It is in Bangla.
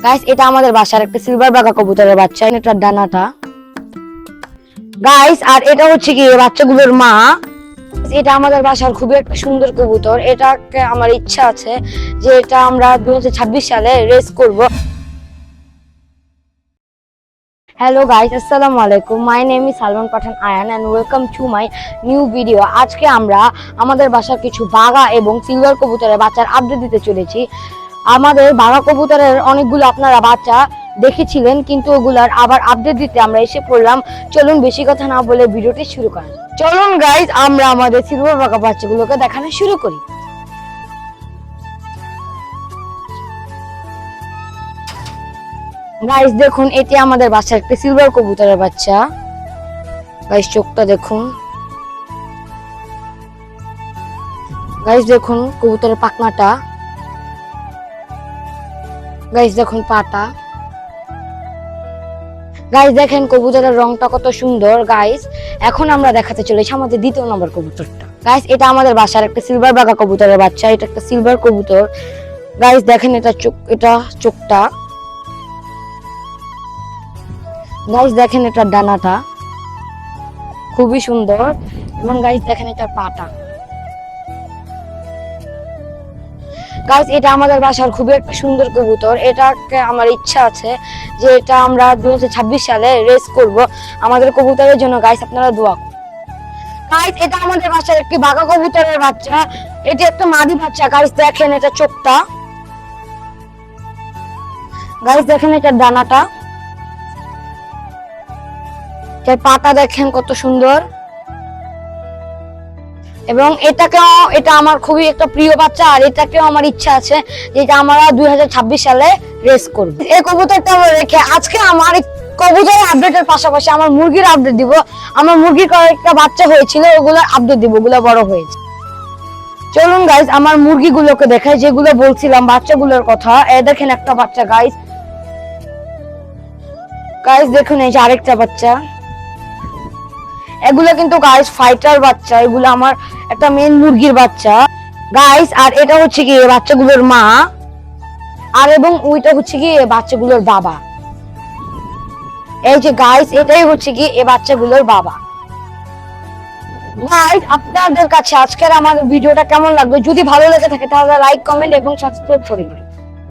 গাইস এটা আমাদের বাসার একটা সিলভার বাঘা কবুতরের বাচ্চা, এটার ডানাটা গাইস। আর এটা হচ্ছে কি বাচ্চাগুলোর মা। এটা আমাদের বাসার খুবই একটা সুন্দর কবুতর। এটাকে আমার ইচ্ছা আছে যে এটা আমরা 2026 সালে রেস করব। হ্যালো গাইস, আসসালামু আলাইকুম। My name is Salman Pathan Ayan and welcome to my new video. আজকে আমরা আমাদের বাসার কিছু বাঘা এবং সিলভার কবুতরের বাচ্চার আপডেট দিতে চলেছি। আমাদের বাঘা কবুতরের অনেকগুলো আপনারা বাচ্চা দেখেছিলেন, কিন্তু ওগুলার আবার আপডেট দিতে আমরা এসে পড়লাম। চলুন বেশি কথা না বলে ভিডিওটি শুরু করা যাক। চলুন গাইস আমরা আমাদের সিলভার বাঘা বাচ্চাগুলোকে দেখানো শুরু করি। গাইস দেখুন, এটি আমাদের বাসার একটা সিলভার কবুতরের বাচ্চা। গাইস চোখটা দেখুন। গাইস দেখুন কবুতরের পাখনাটা। গাইস দেখুন পাটা। গাইস দেখেন কবুতরের রংটা কত সুন্দর। গাইস এখন আমরা দেখাতে চলেছি আমাদের দ্বিতীয় নম্বর কবুতরটা। গাইস এটা আমাদের বাসার একটা সিলভার বাঘা কবুতরের বাচ্চা। এটা একটা সিলভার কবুতর। গাইস দেখেন এটা চোখটা। গাইস দেখেন এটার ডানাটা খুবই সুন্দর, এবং গাইস দেখেন এটার পাটা। গাইস এটা আমাদের বাসার খুবই একটা সুন্দর কবুতর। এটাকে আমার ইচ্ছা আছে যে এটা আমরা 2026 সালে রেস করব। আমাদের কবুতরের জন্য গাইস আপনারা দোয়া করুন। গাইস এটা আমাদের বাসার একটি বাঘা কবুতরের বাচ্চা। এটি একটা মাদি বাচ্চা। গাইস দেখেন এটা চোখটা। গাইস দেখেন এটার ডানাটা, এটার পাটা দেখেন কত সুন্দর। এবং এটা আমার খুবই একটা প্রিয় বাচ্চা। আর এটাকেও আমার ইচ্ছা আছে যে এটা আমরা 2026 সালে রেস করব। এই কবুতরটা রেখে আজকে আমার কবুতরের আপডেটের পাশাপাশি আমার মুরগির আপডেট দিব। আমার মুরগির কয়েকটা বাচ্চা হয়েছিল, ওগুলোর আপডেট দিব, ওগুলো বড় হয়েছে। চলুন গাইস আমার মুরগিগুলোকে দেখাই, যেগুলো বলছিলাম বাচ্চাগুলোর কথা। দেখেন একটা বাচ্চা গাইস। গাইস দেখুন এই যে আরেকটা বাচ্চা। এগুলো কিন্তু গাইস ফাইটার বাচ্চা। এগুলো আমার একটা মেন মুরগির বাচ্চা গাইস। আর এটা হচ্ছে কি বাচ্চাগুলোর মা, আর এবং ওইটা হচ্ছে কি বাচ্চাগুলোর বাবা। এই যে গাইস এটাই হচ্ছে কি এই বাচ্চাগুলোর বাবা। গাইস আপনাদের কাছে আজকের আমার ভিডিওটা কেমন লাগবে? যদি ভালো লেগে থাকে তাহলে লাইক, কমেন্ট এবং সাবস্ক্রাইব করে দিন।